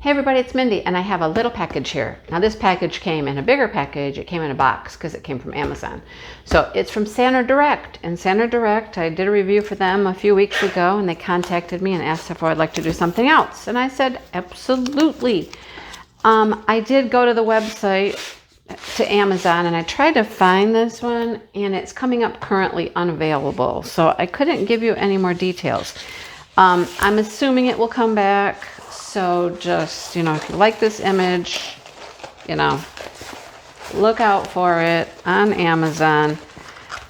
Hey everybody, it's Mindy, and I have a little package here. Now this package came in a bigger package. It came in a box because it came from Amazon. So it's from Sanerdirect, and Sanerdirect, I did a review for them a few weeks ago, and they contacted me and asked if I'd like to do something else. And I said, absolutely. I did go to the website to Amazon, and I tried to find this one, and it's coming up currently unavailable. So I couldn't give you any more details. I'm assuming it will come back. So just, if you like this image, look out for it on Amazon.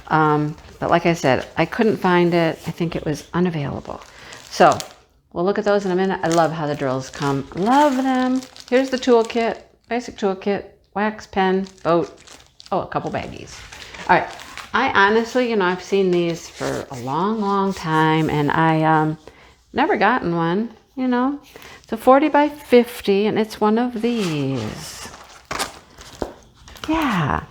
But like I said, I couldn't find it. I think it was unavailable. So we'll look at those in a minute. I love how the drills come. Love them. Here's the toolkit, basic toolkit, wax pen, boat. Oh, a couple baggies. All right. I honestly, I've seen these for a long, long time, and I never gotten one, It's a 40 by 50, and it's one of these. Yeah,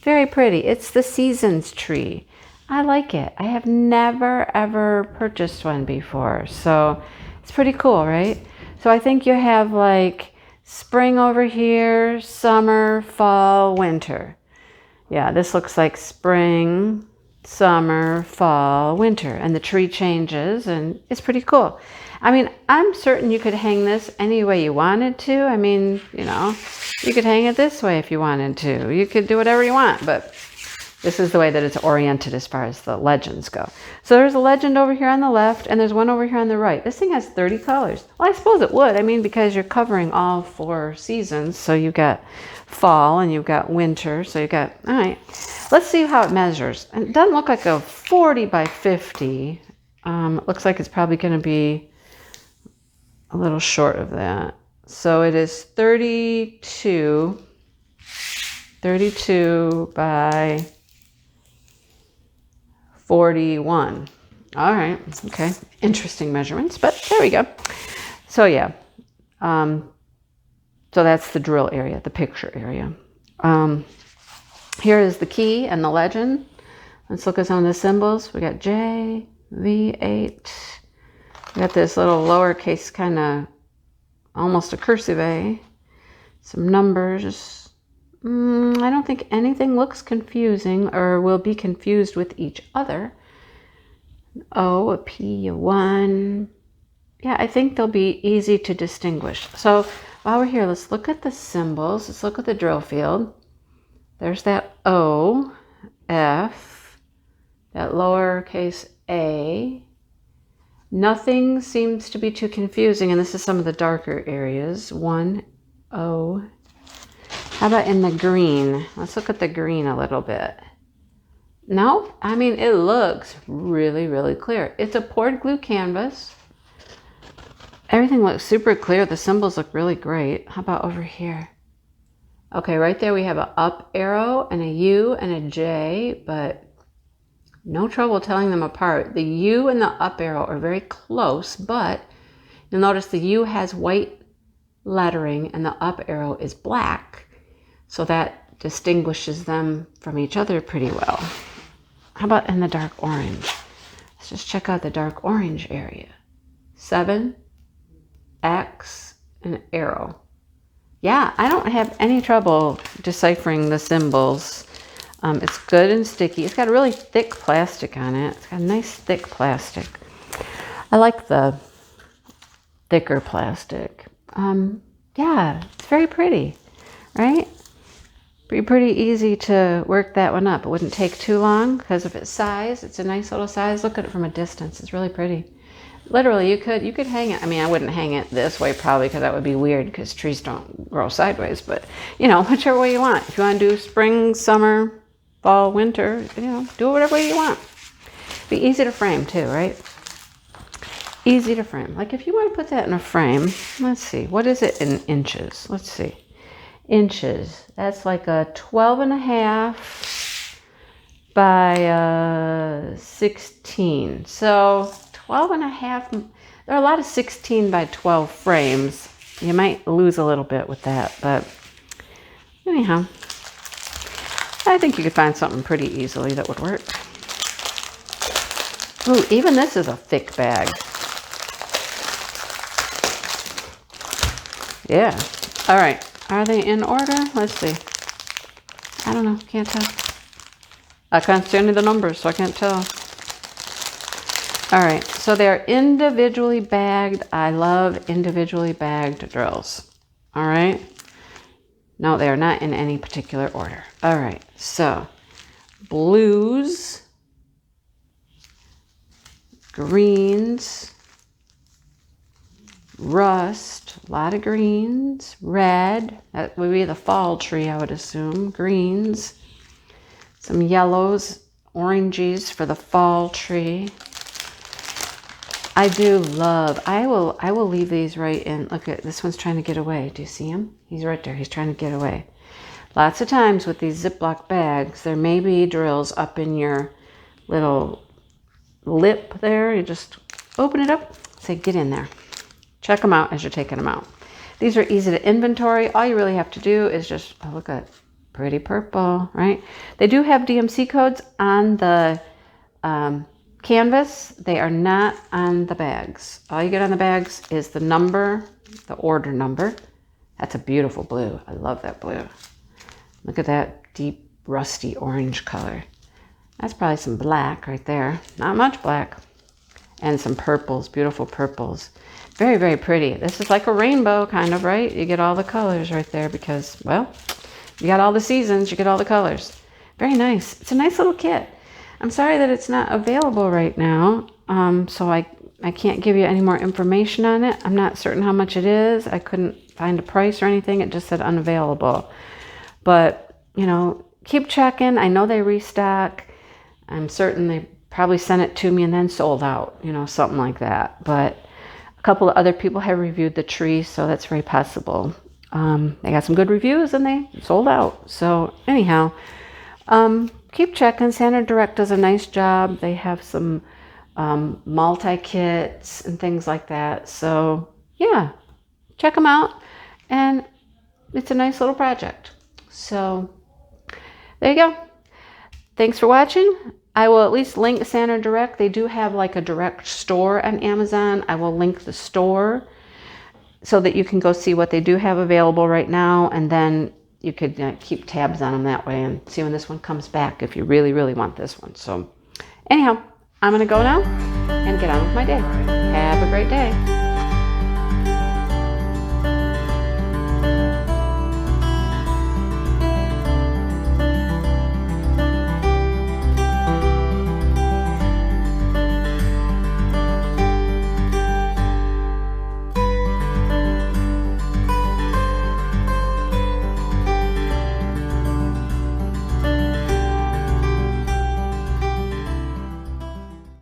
very pretty. It's the Seasons tree. I like it. I have never, ever purchased one before, so it's pretty cool, right? So I think you have like spring over here, summer, fall, winter. Yeah, this looks like spring, summer, fall, winter, and the tree changes, and it's pretty cool. I'm certain you could hang this any way you wanted to. You could hang it this way if you wanted to. You could do whatever you want, but this is the way that it's oriented as far as the legends go. So there's a legend over here on the left, and there's one over here on the right. This thing has 30 colors. Well, I suppose it would. Because you're covering all 4 seasons. So you've got fall and you've got winter. So all right. Let's see how it measures. It doesn't look like a 40 by 50. It looks like it's probably going to be a little short of that. So it is 32 by 41. All right. Okay. Interesting measurements, but there we go. So yeah. So that's the drill area, the picture area. Here is the key and the legend. Let's look at some of the symbols. We got J, V8. We got this little lowercase kind of almost a cursive A. Some numbers. I don't think anything looks confusing or will be confused with each other. O, a P, a 1. Yeah, I think they'll be easy to distinguish. So while we're here, let's look at the symbols. Let's look at the drill field. There's that O, F, that lowercase A. Nothing seems to be too confusing, and this is some of the darker areas. 1, O. How about in the green? Let's look at the green a little bit. No, it looks really, really clear. It's a poured glue canvas. Everything looks super clear. The symbols look really great. How about over here? Okay, right there we have an up arrow and a U and a J, but no trouble telling them apart. The U and the up arrow are very close, but you'll notice the U has white lettering and the up arrow is black. So that distinguishes them from each other pretty well. How about in the dark orange? Let's just check out the dark orange area. 7, X, and arrow. Yeah, I don't have any trouble deciphering the symbols. It's good and sticky. It's got a really thick plastic on it. It's got a nice thick plastic. I like the thicker plastic. Yeah, it's very pretty, right? Pretty easy to work that one up. It wouldn't take too long because of its size. It's a nice little size. Look at it from a distance. It's really pretty. Literally, you could hang it. I wouldn't hang it this way probably because that would be weird because trees don't grow sideways. But, whichever way you want. If you want to do spring, summer, fall, winter, do it whatever way you want. Be easy to frame too, right? Easy to frame. Like if you want to put that in a frame, let's see. What is it in inches? Let's see. Inches. That's like a 12.5 by 16. So 12.5. There are a lot of 16 by 12 frames. You might lose a little bit with that, but anyhow, I think you could find something pretty easily that would work. Ooh, even this is a thick bag. Yeah. All right. Are they in order? Let's see. I don't know. Can't tell. I can't see any of the numbers, so I can't tell. All right. So they're individually bagged. I love individually bagged drills. All right. No, they are not in any particular order. All right. So blues, greens, rust, a lot of greens, red, that would be the fall tree, I would assume, greens, some yellows, oranges for the fall tree. I do love, I will leave these right in. Look at this one's trying to get away. Do you see him? He's right there. He's trying to get away. Lots of times with these Ziploc bags, there may be drills up in your little lip there. You just open it up, say, get in there. Check them out as you're taking them out. These are easy to inventory. All you really have to do is just, oh, look at pretty purple, right? They do have DMC codes on the canvas. They are not on the bags. All you get on the bags is the number, the order number. That's a beautiful blue. I love that blue. Look at that deep rusty orange color. That's probably some black right there. Not much black. And some purples, beautiful purples. Very, very pretty. This is like a rainbow kind of, right? You get all the colors right there because, well, you got all the seasons, you get all the colors. Very nice. It's a nice little kit. I'm sorry that it's not available right now, so I can't give you any more information on it. I'm not certain how much it is. I couldn't find a price or anything. It just said unavailable. But, you know, keep checking. I know they restock. I'm certain they probably sent it to me and then sold out, you know, something like that. But a couple of other people have reviewed the tree, so that's very possible. They got some good reviews and they sold out. So anyhow, keep checking. Sanerdirect does a nice job. They have some multi-kits and things like that. So yeah, check them out. And it's a nice little project. So there you go. Thanks for watching. I will at least link Sanerdirect. They do have like a direct store on Amazon. I will link the store so that you can go see what they do have available right now. And then you could keep tabs on them that way and see when this one comes back if you really, really want this one. So anyhow, I'm going to go now and get on with my day. Have a great day.